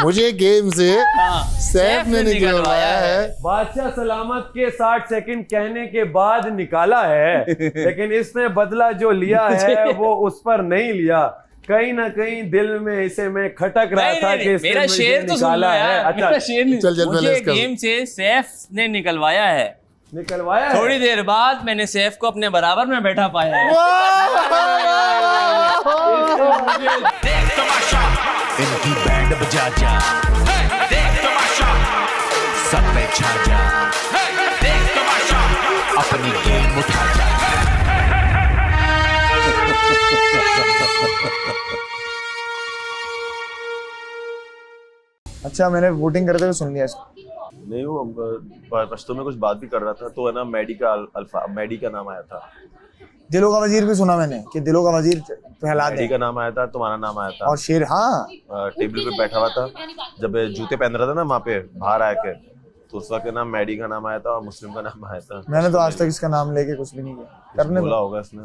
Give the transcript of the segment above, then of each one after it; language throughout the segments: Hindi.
मुझे गेम से सैफ ने निकलवाया है। बादशाह सलामत के 60 सेकंड कहने के बाद निकाला है, लेकिन इसने बदला जो लिया है वो उस पर नहीं लिया। कहीं ना कहीं दिल में इसे मैं खटक रहा था कि इसने मेरा मुझे शेर तो सुन लो निकाला है। यार, अच्छा मेरा शेर नहीं। चल मुझे पहले गेम से सैफ ने निकलवाया है। निकलवाया है। थोड़ी देर बाद मैंने सैफ को अपने बराबर में बैठा पाया है। देख तमाशा, इनकी बैंड बजा जा, देख तमाशा, सब पे छा जा, देख तमाशा, अपनी गेम उठा जा। अच्छा, मैंने वोटिंग करते हुए सुन लिया इसको। नहीं, वो पश्तो में कुछ बात भी कर रहा था तो है ना, मैडी का नाम आया था। दिलों का वजीर भी सुना मैंने कि दिलों का वजीर प्रहलाद मैडी है। का नाम आया था, तुम्हारा नाम आया था। और शेर, हाँ टेबल पे बैठा हुआ था, जब जूते पहन रहा था ना वहाँ पे बाहर आके, तो उस वक्त ना मैडी का नाम आया था और मुस्लिम का नाम आया था। मैंने तो आज तक इसका नाम लेके कुछ भी नहीं किया। करने बोला दो। होगा इसने।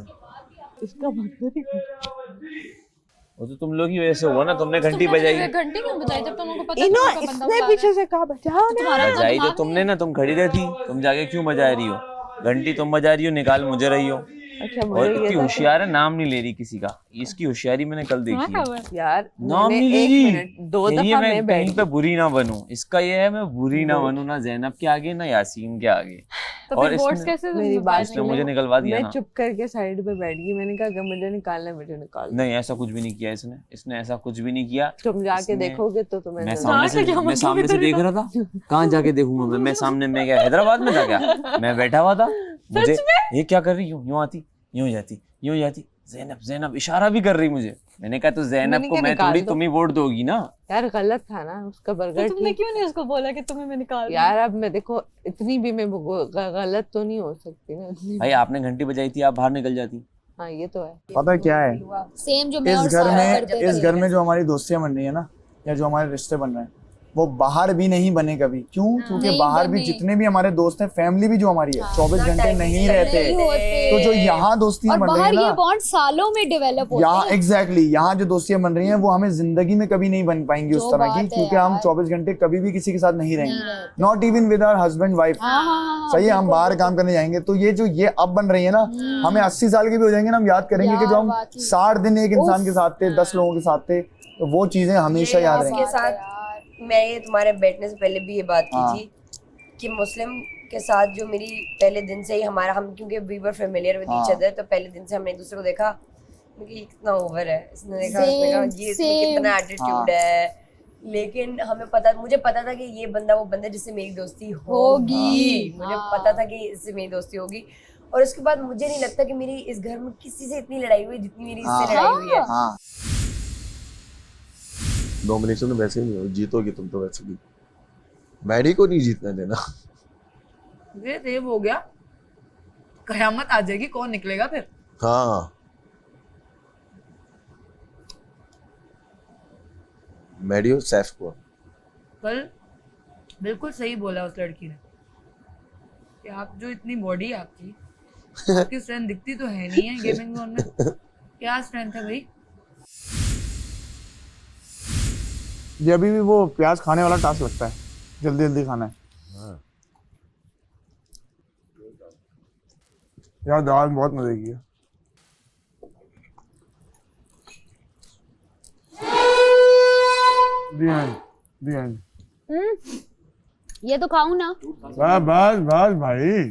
वो तो तुम लोग की वजह से हुआ ना, तुमने घंटी बजाई। घंटी क्यों बजाई जब तुमको पता इनो था बंदा इसने पीछे से कहा बजाओ ना। बजाई तो तुमने ना, तुम खड़ी रहती, तुम जाके क्यों बजा रही हो? घंटी तुम बजा रही हो, निकाल मुझे रही हो। अच्छा, और इतनी होशियार है, नाम नहीं ले रही किसी का। इसकी होशियारी मैंने कल देखी है। यार नाम नहीं ले एक रही। मिनट, 2 ये दफा मैं मैं बैठ कहीं पे बुरी ना बनूं, इसका ये है मैं बुरी ना बनूं, ना जैनब के आगे ना यासीन के आगे। तो और फिर वोट्स इसने कैसे मेरी बात इसने मुझे निकलवा दिया मैं ना। चुप करके साइड पे बैठ गई। मैंने कहा अगर मुझे निकालना है मुझे निकाल दो। नहीं, ऐसा कुछ भी नहीं किया इसने ऐसा कुछ भी नहीं किया। तुम जाके इसने- देखोगे तो तुम्हें मैं नजर सामने से देख रहा था। कहाँ जाके देखूंगा मैं सामने में क्या हैदराबाद में था क्या? मैं बैठा हुआ था। मुझे ये क्या कर रही हूँ, यूं आती यूं जाती यूं जाती, ज़ैनब इशारा भी कर रही मुझे। मैंने कहा तो ज़ैनब मैंने को क्या मैं निकाल थोड़ी दो? तुम ही वोट दोगी ना। यार गलत था ना उसका बर्गर। तुमने क्यों नहीं उसको बोला कि तुम्हें मैं निकाल दूं? यार अब मैं देखो इतनी भी मैं गलत तो नहीं हो सकती ना इतनी। भाई आपने घंटी बजाई थी, आप बाहर निकल जाती। हाँ ये तो है। पता है क्या है, सेम जो मैं इस और घर सारा में करते इस थे। घर में जो हमारी दोस्तियां बन रही है ना, या जो हमारे रिश्ते बन रहे हैं, वो बाहर भी नहीं बने कभी। क्यों? क्योंकि नहीं बाहर भी बने। जितने भी हमारे दोस्त हैं, फैमिली भी जो हमारी है, 24 घंटे नहीं रहते। नहीं होते। तो जो यहाँ दोस्तियां और बन रही है बाहर ये ना, बॉन्ड सालों में डेवलप होते यहाँ हैं। एग्जैक्टली यहाँ जो दोस्तियां बन रही हैं वो हमें जिंदगी में कभी नहीं बन पाएंगी उस जो तरह बात की, है क्योंकि हम यार। 24 घंटे कभी भी किसी के साथ नहीं रहेंगे। रहते। Not even with our husband wife. हाँ, सही है, हम बाहर काम करने जाएंगे तो ये जो ये अब बन रही है ना, हमें 80 साल के भी हो जाएंगे ना, हम याद करेंगे कि जो हम यार, वाकई। 60 दिन एक इंसान के साथ थे, 10 लोगों के साथ थे, तो वो चीजें हमेशा याद आपके रहेंगी। साथ मैं ये तुम्हारे बैठने से पहले भी ये बात की हाँ। थी कि मुस्लिम के साथ जो मेरी पहले दिन से ही हम क्योंकि we were familiar with each other, तो पहले दिन से हमने एक दूसरे को देखा कि कितना ओवर है। इसने देखा उसने कहा ये इसमें कितना एटीट्यूड है, लेकिन मुझे पता था कि ये बंदा वो बंदा जिससे मेरी दोस्ती होगी। मुझे पता था कि इससे मेरी दोस्ती होगी। और उसके बाद मुझे नहीं लगता कि मेरी इस घर में किसी से इतनी लड़ाई हुई जितनी मेरी इससे लड़ाई हुई है। हाँ, नॉमिनेशन में वैसे ही नहीं हो, जीतोगी तुम तो वैसे भी। मैडी को नहीं जीतने देना। ये देव हो गया, कयामत आ जाएगी, कौन निकलेगा फिर? हाँ, मैडी और सैफ को। कल बिल्कुल सही बोला उस लड़की ने कि आप जो इतनी बॉडी आपकी आपकी स्ट्रेंथ दिखती तो है नहीं है गेमिंग जोन में। क्या स्ट्रेंथ है भाई? ये अभी भी वो प्याज खाने वाला टास्क लगता है, जल्दी जल्दी खाना है। यार दाल बहुत मजे की है। The end. ये तो खाऊं ना। बस भाई।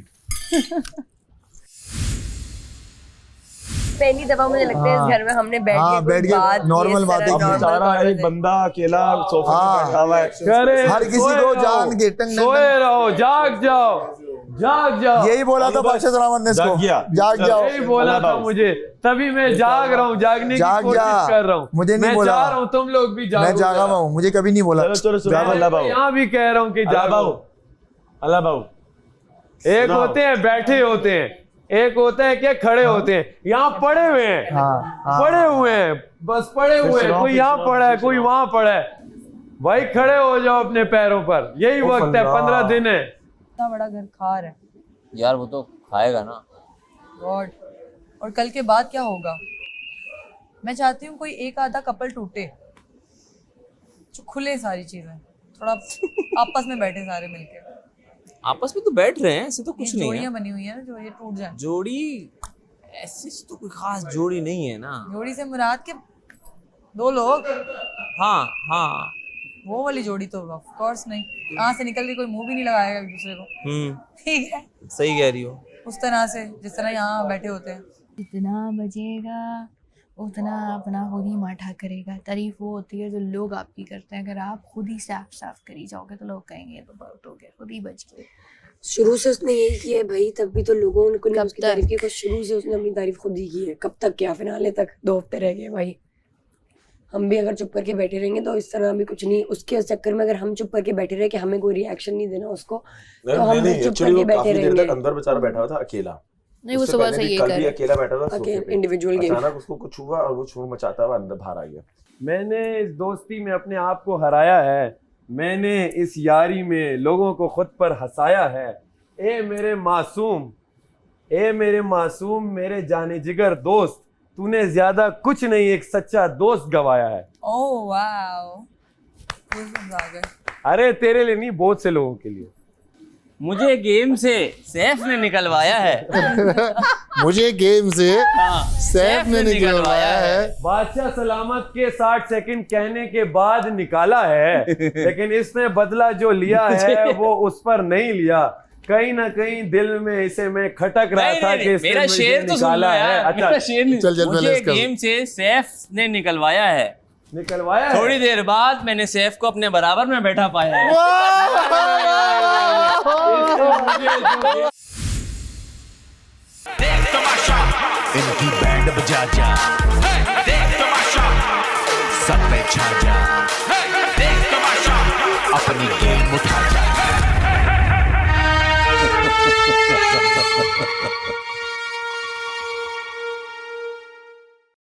पहली दफा मुझे लगता है इस घर में हमने बैठ हाँ, बैठ के के बात normal बातें की। बेचारा एक बंदा अकेला सोफे पे बैठा हुआ है। करे, हर किसी सोए को रहो, जान के टंग सोए रहो, जाग जाओ। यही बोला था बादशाह सलामत ने इसको। जाग गया। जाग जाओ। यही बोला था मुझे, तभी मैं जाग रहा हूँ, जागने की जाग कोशिश जा। कर रहा हूँ। मुझे नहीं मैं बोला। जा रहा हूँ, तुम लोग भी जागो। मैं जागा हुआ हूँ, मुझे कभी नहीं बोला। चलो सुनो अल्लाह बाबू, यहाँ भी कह रहा हूँ कि जागो। अल्लाह बाबू। एक होते हैं बैठे होते हैं, एक होता है कि खड़े होते हैं। यहाँ पड़े हुए हैं, पड़े हुए हैं, बस पड़े हुए हैं। कोई यहाँ पड़ा है, कोई वहां पड़ा है। भाई खड़े हो जाओ अपने पैरों पर, यही वक्त है। 15 दिन है। इतना बड़ा घर खा रहा है यार वो तो खाएगा ना। गॉड। और कल के बाद क्या होगा? मैं चाहती हूँ कोई एक आधा कपल टूटे, खुले सारी चीजें, थोड़ा आपस में बैठे सारे मिलके। आपस में तो बैठ रहे हैं, ऐसे तो कुछ नहीं है। जोड़ियां बनी हुई है ना जो ये टूट जाए। जोड़ी ऐसी तो कोई खास जोड़ी नहीं है ना। जोड़ी से मुराद के 2 लोग, हाँ हाँ। वो वाली जोड़ी तो ऑफ कोर्स नहीं, यहाँ से निकल के कोई मुंह भी नहीं लगाएगा एक दूसरे को, ठीक है, सही कह रही हो। उस तरह से जिस तरह यहाँ बैठे होते हैं। जितना बजेगा उतना अपना खुद ही माठा करेगा। तारीफ वो होती है जो लोग आपकी करते हैं। अगर आप खुद ही साफ करी जाओगे तो लोग कहेंगे तो बहुत हो गया, खुद ही बच गए। शुरू से उसने यही किया है भाई, तब भी तो लोगों ने उसकी तारीफ की। शुरू से उसने अपनी तारीफ खुद ही की है। कब तक, क्या फिनाले तक 2 हफ्ते रह गए भाई। हम भी अगर चुप करके बैठे रहेंगे तो इस तरह भी कुछ नहीं। उसके चक्कर में अगर हम चुप करके बैठे रहे कि हमें कोई रिएक्शन नहीं देना उसको, तो हम भी चुप करके बैठे रहेंगे। अंदर बेचारा बैठा हुआ था अकेला। नहीं, वो सुबह से ये कर भी अकेला बैठा था सोफे पे। Individual game. अचानक उसको कुछ हुआ और वो शोर मचाता हुआ अंदर बाहर आ गया। मैंने इस दोस्ती में अपने आप को हराया है, मैंने इस यारी में लोगों को खुद पर हंसाया है। ए मेरे मासूम, ए मेरे मासूम, मेरे जाने जिगर दोस्त, तूने ज्यादा कुछ नहीं एक सच्चा दोस्त गवाया है। ओह वाओ, आ गए। अरे तेरे लिए नहीं, बहुत से लोगों के लिए। मुझे गेम से सैफ ने निकलवाया है। मुझे गेम से सैफ ने निकलवाया है। बादशाह सलामत के 60 सेकंड कहने के बाद निकाला है, लेकिन इसने बदला जो लिया है वो उस पर नहीं लिया। कहीं ना कहीं दिल में इसे मैं खटक रहा था कि इसने मेरा शेर तो निकाला है। अच्छा, मेरा शेर नहीं। चल मुझे गेम से सैफ ने निकलवाया है। निकलवाया है। थोड़ी देर बाद मैंने सैफ को अपने बराबर में बैठा पाया है। देख तमाशा, इनकी बैंड बजा जा। देख तमाशा, सब पे छा जा।